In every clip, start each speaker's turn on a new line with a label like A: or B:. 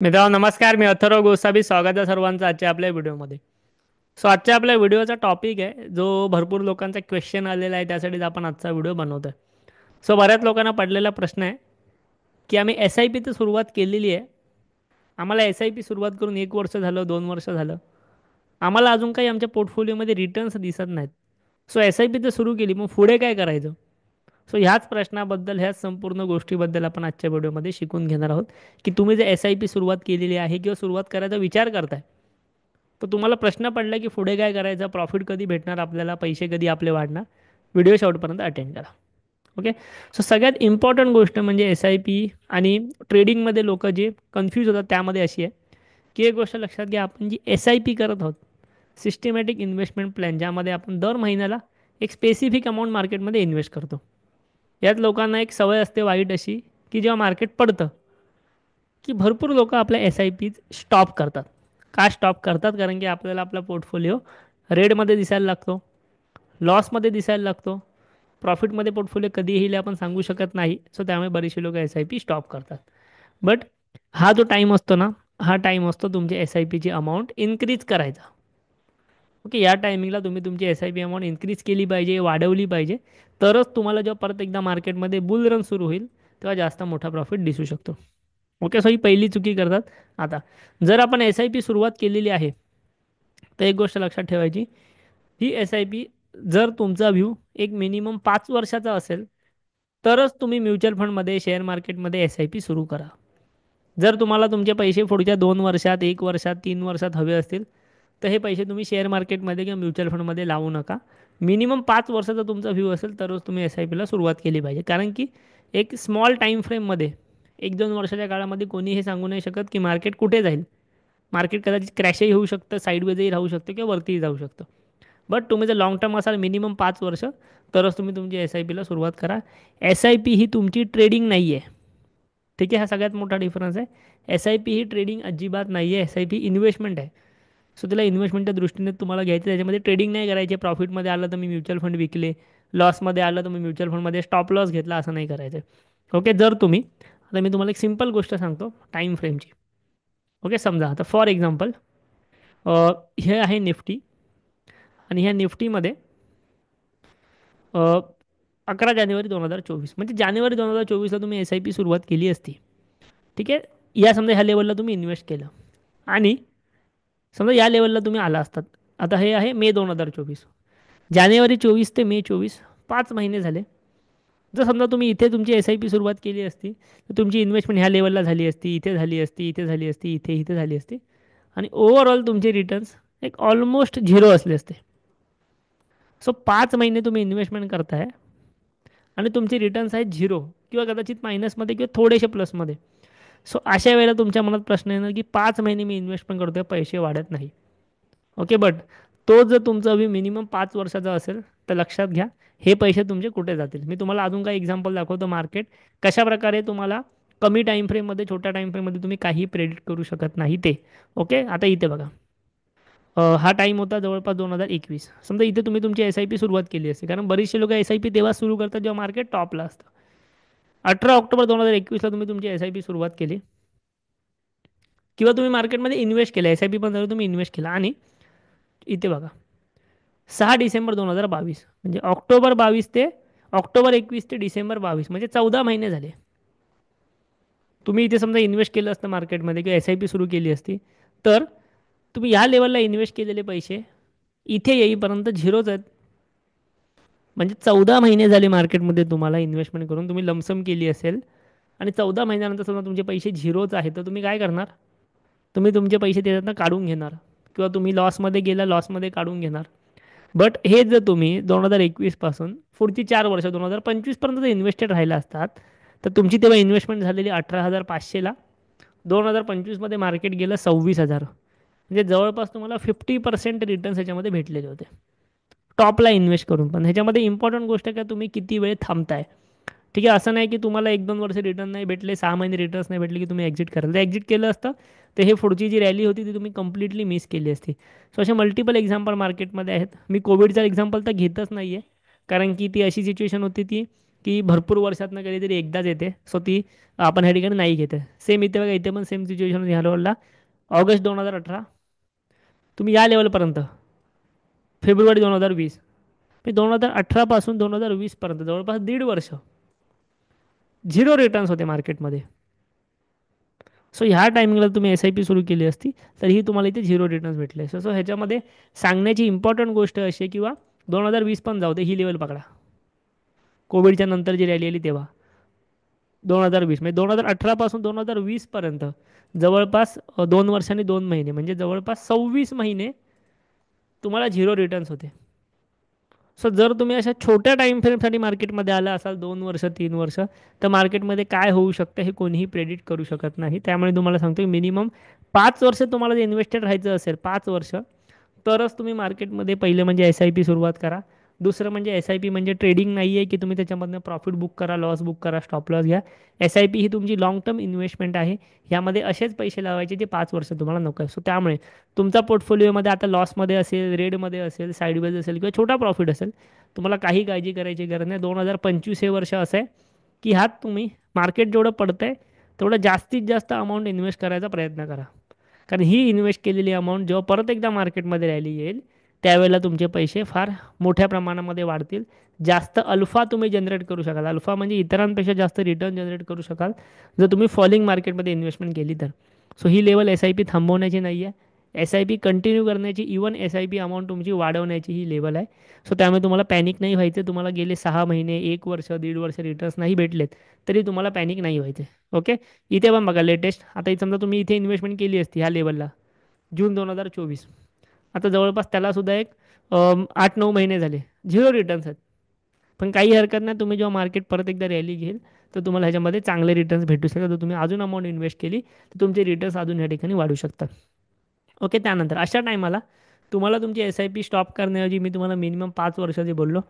A: मित्रांनो नमस्कार. मी अथर्व गोसावी. स्वागत आहे सर्वांचं आजच्या आपल्या व्हिडिओमध्ये. आजच्या आपल्या व्हिडिओचा टॉपिक आहे जो भरपूर लोकांचा क्वेश्चन आलेला आहे, त्यासाठीच आपण आजचा व्हिडिओ बनवतोय. बऱ्याच लोकांना पडलेला प्रश्न आहे की आम्ही एस आय पी तर सुरुवात केलेली आहे, आम्हाला एस आय पी सुरुवात करून 1 वर्ष झालं, 2 वर्ष झालं, आम्हाला अजून काही आमच्या पोर्टफोलिओमध्ये रिटर्न्स दिसत नाहीत. एस आय पी तर सुरू केली, मग पुढे काय करायचं? ह्याच प्रश्नाबद्दल, ह्याच संपूर्ण गोष्टीबद्दल आपण आजच्या व्हिडिओमध्ये शिकून घेणार आहोत की तुम्ही जर एस आय पी सुरुवात केलेली आहे किंवा सुरुवात करायचा विचार करताय, तर तुम्हाला प्रश्न पडला की पुढे काय करायचं, प्रॉफिट कधी भेटणार आपल्याला, पैसे कधी आपले वाढणार. व्हिडिओ शेवटपर्यंत अटेंड करा. ओके. सगळ्यात इम्पॉर्टंट गोष्ट म्हणजे एस आय पी आणि ट्रेडिंगमध्ये लोक जे कन्फ्यूज होतात त्यामध्ये अशी आहे की एक गोष्ट लक्षात घ्या, आपण जी एस आय पी करत आहोत, सिस्टमॅटिक इन्व्हेस्टमेंट प्लॅन, ज्यामध्ये आपण दर महिन्याला एक स्पेसिफिक अमाऊंट मार्केटमध्ये इन्व्हेस्ट करतो. यात लोकांना एक सवय असते वाईट अशी, की जेव्हा मार्केट पडतं की भरपूर लोक आपल्या एस आय पी स्टॉप करतात. का स्टॉप करतात? कारण की आपल्याला आपला पोर्टफोलिओ रेडमध्ये दिसायला लागतो, लॉसमध्ये दिसायला लागतो, प्रॉफिटमध्ये पोर्टफोलिओ कधी येईल आपण सांगू शकत नाही. त्यामुळे बरेचसे लोक एस आय पी स्टॉप करतात. बट हा जो टाईम असतो ना, हा टाईम असतो तुमच्या S I Peechi amount increase करायचा. ओके. या टायमिंगला तुम्ही तुमची S I P amount increase केली पाहिजे, वाढवली पाहिजे, तरच तुम्हाला जेव्हा परत एकदा मार्केटमध्ये बुल रन सुरू होईल तेव्हा जास्त मोठा प्रॉफिट दिसू शकतो. ओके. ही पहिली चुकी करतात. आता जर आपण एस आय पी सुरुवात केलेली आहे, तर एक गोष्ट लक्षात ठेवायची, ही एस आय पी जर तुमचा व्ह्यू एक मिनिमम 5 वर्षाचा असेल, तरच तुम्ही म्युच्युअल फंडमध्ये, शेअर मार्केटमध्ये एस आय पी सुरू करा. जर तुम्हाला तुमचे पैसे पुढच्या 2 वर्षात, 1 वर्षात, 3 वर्षात हवे असतील, तर हे पैसे तुम्ही शेअर मार्केटमध्ये किंवा म्युच्युअल फंडमध्ये लावू नका. मिनिमम 5 वर्षाचा तुमचा व्ह्यू असेल तरच तुम्ही एस आय पीला सुरुवात केली पाहिजे. कारण की एक स्मॉल टाईम फ्रेममध्ये, 1-2 वर्षाच्या काळामध्ये कोणी हे सांगू नाही शकत की मार्केट कुठे जाईल. मार्केट कदाचित क्रॅशही होऊ शकतं, साईडवेजही राहू शकतं किंवा वरतीही जाऊ शकतं. बट तुम्ही जर लॉंग टर्म असाल, मिनिमम 5 वर्ष, तरच तुम्ही तुमची एस आय पीला सुरुवात करा. एस आय पी ही तुमची ट्रेडिंग नाही आहे. ठीक आहे. हा सगळ्यात मोठा डिफरन्स आहे. S I P he trading अजिबात नाही आहे. एस आय पी इन्व्हेस्टमेंट आहे. त्याला इन्व्हेस्टमेंटच्या दृष्टीने तुम्हाला घ्यायचं, त्याच्यामध्ये ट्रेडिंग नाही करायचे. प्रॉफिटमध्ये आलं तर मी म्युच्युअल फंड विकले, लॉसमध्ये आलं तर मी म्युच्युअल फंडमध्ये स्टॉप लॉस घेतला, असं नाही करायचं. ओके. जर तुम्ही, आता मी तुम्हाला एक सिंपल गोष्ट सांगतो टाईम फ्रेमची. ओके. समजा आता फॉर एक्झाम्पल हे आहे निफ्टी, आणि ह्या निफ्टीमध्ये 11 जानेवारी 2024, म्हणजे जानेवारी 2024ला तुम्ही एस आय पी सुरुवात केली असती. ठीक आहे. या समजा ह्या लेवलला तुम्ही इन्व्हेस्ट केलं, आणि समजा या लेवलला तुम्ही आला असतात. आता हे आहे मे 2024, जानेवारी 24 ते मे 24, 5 महिने झाले. जर समजा तुम्ही इथे तुमची एस आय पी सुरुवात केली असती, तर तुमची इन्व्हेस्टमेंट ह्या लेवलला झाली असती, इथे झाली असती, इथे झाली असती, इथे झाली असती, आणि ओव्हरऑल तुमचे रिटर्न्स एक ऑलमोस्ट झिरो असले असते. 5 महिने तुम्ही इन्व्हेस्टमेंट करताय आणि तुमचे रिटर्न्स आहेत झिरो किंवा कदाचित मायनसमध्ये किंवा थोडेसे प्लसमध्ये. अशा वेळेला तुमच्या मनात प्रश्न येणार की 5 महिने मी इन्व्हेस्टमेंट करतोय, पैसे वाढत नाही. ओके. बट तो जर तुमचा व्ह्यू मिनिमम 5 वर्षाचा असेल, तर लक्षात घ्या हे पैसे तुमचे कुठे जातील. मी तुम्हाला अजून काही एक्झाम्पल दाखवतो. मार्केट कशाप्रकारे तुम्हाला कमी टाईम फ्रेममध्ये, छोट्या टाईम फ्रेममध्ये तुम्ही काही प्रेडिक्ट करू शकत नाही ते. ओके. आता इथे बघा, हा टाईम होता जवळपास 2021. समजा इथे तुम्ही तुमची एस आय पी सुरुवात केली असते, कारण बरेचसे लोक एस आय पी तेव्हा सुरू करतात जेव्हा मार्केट टॉपला असतं. 18 ऑक्टोबर 2021ला तुम्ही तुमची एस आय पी सुरुवात केली, किंवा तुम्ही मार्केटमध्ये इन्व्हेस्ट केलं, एस आय पी पण जर तुम्ही इन्व्हेस्ट केला, आणि इथे बघा 6 डिसेंबर 2022, म्हणजे ऑक्टोबर 21 ते डिसेंबर 22, म्हणजे 14 महिने झाले. तुम्ही इथे समजा इन्व्हेस्ट केलं असतं मार्केटमध्ये किंवा एस आय पी सुरू केली असती, तर तुम्ही ह्या लेवलला इन्व्हेस्ट केलेले पैसे इथे येईपर्यंत झिरोच आहेत. म्हणजे 14 महिने झाले मार्केटमध्ये तुम्हाला इन्व्हेस्टमेंट करून, तुम्ही लमसम केली असेल, आणि 14 महिन्यानंतर समजा तुमचे पैसे झिरोच आहेत, तर तुम्ही काय करणार? तुम्ही तुमचे पैसे त्याच्यातनं काढून घेणार, किंवा तुम्ही लॉसमध्ये गेला, लॉसमध्ये काढून घेणार. बट हे जर तुम्ही 2021 पासून पुढची 4 वर्ष 2025 पर्यंत जर इन्व्हेस्टेड राहिला असतात, तर तुमची तेव्हा इन्व्हेस्टमेंट झालेली 18,500ला, 2025मध्ये मार्केट गेलं 26,000, म्हणजे जवळपास तुम्हाला 50% रिटर्न्स ह्याच्यामध्ये भेटलेले होते, टॉपला इन्व्हेस्ट करून. पण ह्याच्यामध्ये इम्पॉर्टंट गोष्ट काय, तुम्ही किती वेळ थांबताय. ठीक आहे. असं नाही की तुम्हाला 1-2 वर्ष रिटर्न नाही भेटले, 6 महिने रिटर्न्स नाही भेटले की तुम्ही एक्झिट कराल. जर एक्झिट केलं असतं तर हे पुढची जी रॅली होती ती तुम्ही कम्प्लिटली मिस केली असती. असे मल्टिपल एक्झाम्पल मार्केटमध्ये आहेत. मी कोविडचा एक्झाम्पल तर घेतच नाही आहे, कारण की ती अशी सिच्युएशन होती, ती की भरपूर वर्षातनं कधीतरी एकदाच येते. सो ती आपण ह्या ठिकाणी नाही घेते. सेम इथे बघा, इथे पण सेम सिच्युएशन ह्या लेवलला ऑगस्ट 2018 तुम्ही या लेवलपर्यंत फेब्रुवारी 2020, मी 2018 पासून 2020 पर्यंत जवळपास 1.5 वर्ष झिरो रिटर्न्स होते मार्केटमध्ये. सो ह्या टायमिंगला तुम्ही एस आय पी सुरू केली असती तरीही तुम्हाला इथे झिरो रिटर्न्स भेटले. सो ह्याच्यामध्ये सांगण्याची इम्पॉर्टंट गोष्ट अशी आहे, किंवा 2020 पण जाऊ दे, ही लेवल पकडा कोविडच्या नंतर जी रॅली आली तेव्हा 2020, म्हणजे 2018 पासून 2020 पर्यंत जवळपास 2 वर्षांनी 2 महिने म्हणजे जवळपास 26 महिने तुम्हाला झिरो रिटर्न्स होते. सो जर तुम्ही अशा छोट्या टाईम फ्रेमसाठी मार्केटमध्ये आला असाल 2 वर्ष 3 वर्ष, तर मार्केटमध्ये काय होऊ शकतं हे कोणीही प्रेडिक्ट करू शकत नाही. त्यामुळे तुम्हाला सांगतो की मिनिमम 5 वर्ष तुम्हाला जर इन्व्हेस्टेड राहायचं असेल 5 वर्ष, तरच तुम्ही मार्केटमध्ये पहिलं म्हणजे एस आय पी सुरुवात करा. दुसरं म्हणजे एस आय पी म्हणजे ट्रेडिंग नाही आहे की तुम्ही त्याच्यामधनं प्रॉफिट बुक करा, लॉस बुक करा, स्टॉप लॉस घ्या. एस आय पी ही तुमची लॉंग टर्म इन्व्हेस्टमेंट आहे. यामध्ये असेच पैसे लावायचे जे 5 वर्ष तुम्हाला नको आहे. सो त्यामुळे तुमचा पोर्टफोलिओमध्ये आता लॉसमध्ये असेल, रेडमध्ये असेल, साईडवेज असेल किंवा छोटा प्रॉफिट असेल, तुम्हाला काही काळजी करायची गरज नाही. 2025 हे वर्ष असं आहे की ह्यात तुम्ही मार्केट जेवढं पडतं आहे तेवढं जास्तीत जास्त अमाऊंट इन्व्हेस्ट करायचा प्रयत्न करा. कारण ही इन्व्हेस्ट केलेली अमाऊंट जेव्हा परत एकदा मार्केटमध्ये रॅली येईल त्यावेळेला तुमचे पैसे फार मोठ्या प्रमाणामध्ये वाढतील. जास्त अल्फा तुम्ही जनरेट करू शकाल. अल्फा म्हणजे इतरांपेक्षा जास्त रिटर्न जनरेट करू शकाल जर तुम्ही फॉलिंग मार्केटमध्ये इन्व्हेस्टमेंट केली तर. So he level S I P थांबवण्याची नाही आहे, एस आय पी कंटिन्यू करण्याची, even S I P amount तुमची वाढवण्याची ही लेवल आहे. सो त्यामुळे तुम्हाला पॅनिक नाही व्हायचं. तुम्हाला गेले 6 महिने 1 वर्ष 1.5 वर्ष रिटर्न्स नाही भेटलेत तरी तुम्हाला पॅनिक नाही व्हायचे. ओके. इथे पण बघा लेटेस्ट, आता समजा तुम्ही इथे इन्व्हेस्टमेंट केली असती ह्या लेवलला जून 2024, आता जवळपास त्यालासुद्धा एक 8-9 महिने झाले, झिरो रिटर्न्स आहेत. पण काही हरकत नाही, तुम्ही जेव्हा मार्केट परत एकदा रॅली घेईल तर तुम्हाला ह्याच्यामध्ये चांगले रिटर्न्स भेटू शकतात. जर तुम्ही अजून अमाऊंट इन्व्हेस्ट केली तर तुमचे रिटर्न्स अजून या ठिकाणी वाढू शकतात. ओके. त्यानंतर अशा टायमाला तुम्हाला तुमची एस आय पी स्टॉप करण्याऐवजी मी तुम्हाला मिनिमम 5 वर्ष जे बोललो,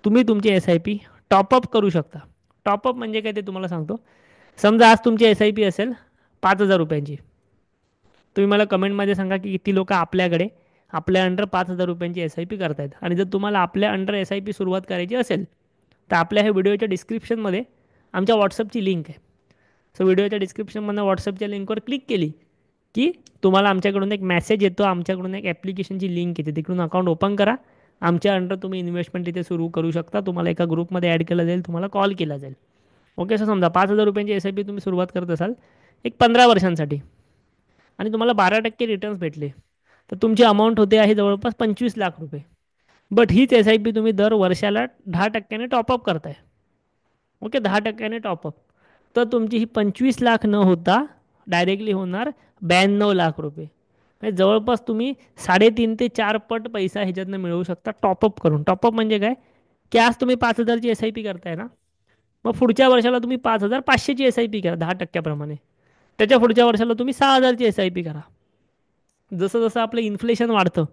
A: तुम्ही तुमची एस आय पी टॉपअप करू शकता. टॉपअप म्हणजे काय ते तुम्हाला सांगतो. समजा आज तुमची एस आय पी असेल 5,000 रुपयांची, तुम्ही मला कमेंटमध्ये सांगा की किती लोक आपल्याकडे आपल्या अंडर 5,000 रुपयांची एस आय पी करतायत. आणि जर तुम्हाला आपल्या अंडर एस आय पी सुरुवात करायची असेल तर आपल्या ह्या व्हिडिओच्या डिस्क्रिप्शनमध्ये आमच्या व्हॉट्सअपची लिंक आहे. सो व्हिडिओच्या डिस्क्रिप्शनमधून व्हॉट्सअपच्या लिंकवर क्लिक केली की तुम्हाला आमच्याकडून एक मेसेज येतो, आमच्याकडून एक ॲप्लिकेशनची लिंक येते, तिकडून अकाउंट ओपन करा. आमच्या अंडर तुम्ही इन्व्हेस्टमेंट तिथे सुरू करू शकता. तुम्हाला एका ग्रुपमध्ये ॲड केलं जाईल, तुम्हाला कॉल केला जाईल. ओके. सो समजा 5,000 रुपयांची एस आय पी तुम्ही सुरुवात करत असाल एक 15 वर्षांसाठी आणि तुम्हाला 12% रिटर्न्स भेटले तर तुमची अमाऊंट होते आहे जवळपास 25 लाख रुपये. बट हीच एस आय पी तुम्ही दर वर्षाला 10%ने टॉपअप करताय. ओके. 10%ने टॉपअप, तर तुमची ही 25 लाख न होता डायरेक्टली होणार 92 लाख रुपये. म्हणजे जवळपास तुम्ही 3.5 ते 4 पट पैसा ह्याच्यातनं मिळवू शकता टॉपअप करून. टॉपअप म्हणजे काय की आज तुम्ही 5,000ची एस आय पी करताय ना, मग पुढच्या वर्षाला तुम्ही 5,500ची एस आय पी करा 10%प्रमाणे. त्याच्या पुढच्या वर्षाला तुम्ही 6,000ची एस आय पी करा. जसं जसं आपलं इन्फ्लेशन वाढतं,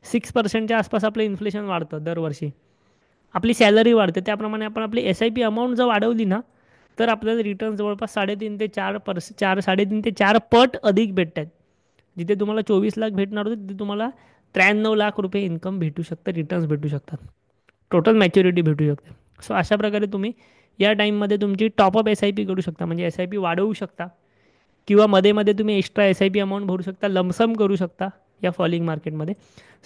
A: 6% आसपास आपलं इन्फ्लेशन वाढतं दरवर्षी, आपली सॅलरी वाढते, त्याप्रमाणे आपण आपली एस आय पी अमाऊंट जर वाढवली ना तर आपल्याला रिटर्न जवळपास 3.5 ते 4 पट अधिक भेटत आहेत. जिथे तुम्हाला 24 लाख भेटणार होते तिथे तुम्हाला 93 लाख रुपये इन्कम भेटू शकतं, रिटर्न्स भेटू शकतात, टोटल मॅच्युरिटी भेटू शकते. सो अशा प्रकारे तुम्ही या टाईममध्ये तुमची टॉपअप एस आय पी करू शकता, म्हणजे एस आय पी वाढवू शकता किंवा मध्ये मध्ये तुम्ही extra S I P amount भरू शकता, लमसम करू शकता या फॉलिंग मार्केटमध्ये.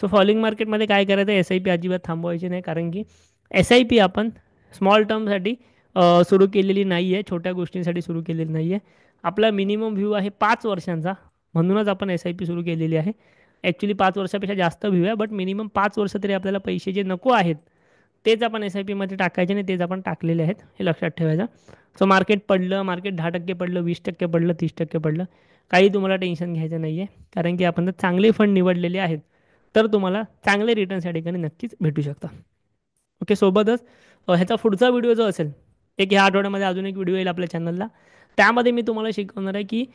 A: सो फॉलिंग मार्केटमध्ये काय करायचं, एस आय पी अजिबात थांबवायची नाही. कारण की एस आय पी आपण स्मॉल टर्मसाठी सुरू केलेली नाही आहे, छोट्या गोष्टींसाठी सुरू केलेली नाही आहे. आपला मिनिमम व्ह्यू आहे 5 वर्षांचा, म्हणूनच आपण एस आय पी सुरू केलेली आहे. ॲक्च्युली 5 वर्षापेक्षा जास्त व्ह्यू आहे, बट मिनिमम 5 वर्ष तरी आपल्याला पैसे जे नको आहेत तेच आपण एस आय पीमध्ये टाकायचे नाही, तेच आपण टाकलेले आहेत, हे लक्षात ठेवायचं. सो मार्केट पडलं, मार्केट 10% पडलं, 20% पडलं, 30% पडलं, काही तुम्हाला टेन्शन घ्यायचं नाही आहे. कारण की आपण जर चांगले फंड निवडलेले आहेत तर तुम्हाला चांगले रिटर्न्स या ठिकाणी नक्कीच भेटू शकतात. ओके. सोबतच ह्याचा पुढचा व्हिडिओ जो असेल, एक ह्या आठवड्यामध्ये अजून एक व्हिडिओ येईल आपल्या चॅनलला, त्यामध्ये मी तुम्हाला शिकवणार आहे की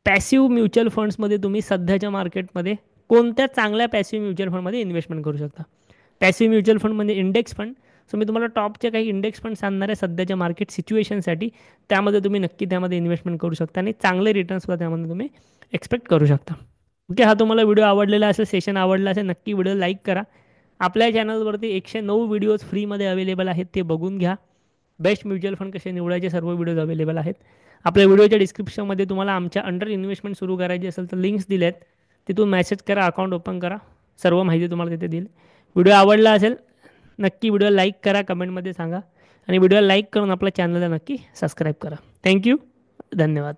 A: पॅसिव्ह म्युच्युअल फंड्समध्ये तुम्ही सध्याच्या मार्केटमध्ये कोणत्या चांगल्या पॅसिव्ह म्युच्युअल फंडमध्ये इन्व्हेस्टमेंट करू शकता. पॅसिव्ह म्युच्युअल फंड म्हणजे इंडेक्स फंड. सो मी तुम्हाला टॉपचे काही इंडेक्स फंड सांगणार आहे सध्याच्या मार्केट सिच्युएशनसाठी, त्यामध्ये तुम्ही नक्की त्यामध्ये इन्व्हेस्टमेंट करू शकता आणि चांगले रिटर्न्सला त्यामध्ये तुम्ही एक्सपेक्ट करू शकता. ओके. हा तुम्हाला व्हिडिओ आवडलेला असेल, सेशन आवडला असेल, नक्की व्हिडिओ लाईक करा. आपल्या चॅनलवरती 109 व्हिडिओज फ्रीमध्ये अवेलेबल आहेत, ते बघून घ्या. बेस्ट म्युच्युअल फंड कसे निवडायचे सर्व व्हिडिओज अवेलेबल आहेत. आपल्या व्हिडिओच्या डिस्क्रिप्शनमध्ये तुम्हाला आमच्या अंडर इन्व्हेस्टमेंट सुरू करायची असेल तर लिंक्स दिल्या आहेत. तिथून मेसेज करा, अकाउंट ओपन करा, सर्व माहिती तुम्हाला तिथे देईल. व्हिडिओ आवडला असेल नक्की व्हिडिओ लाईक करा, कमेंटमध्ये सांगा आणि व्हिडिओ लाईक करून आपल्या चॅनलला नक्की सबस्क्राईब करा. थँक्यू, धन्यवाद.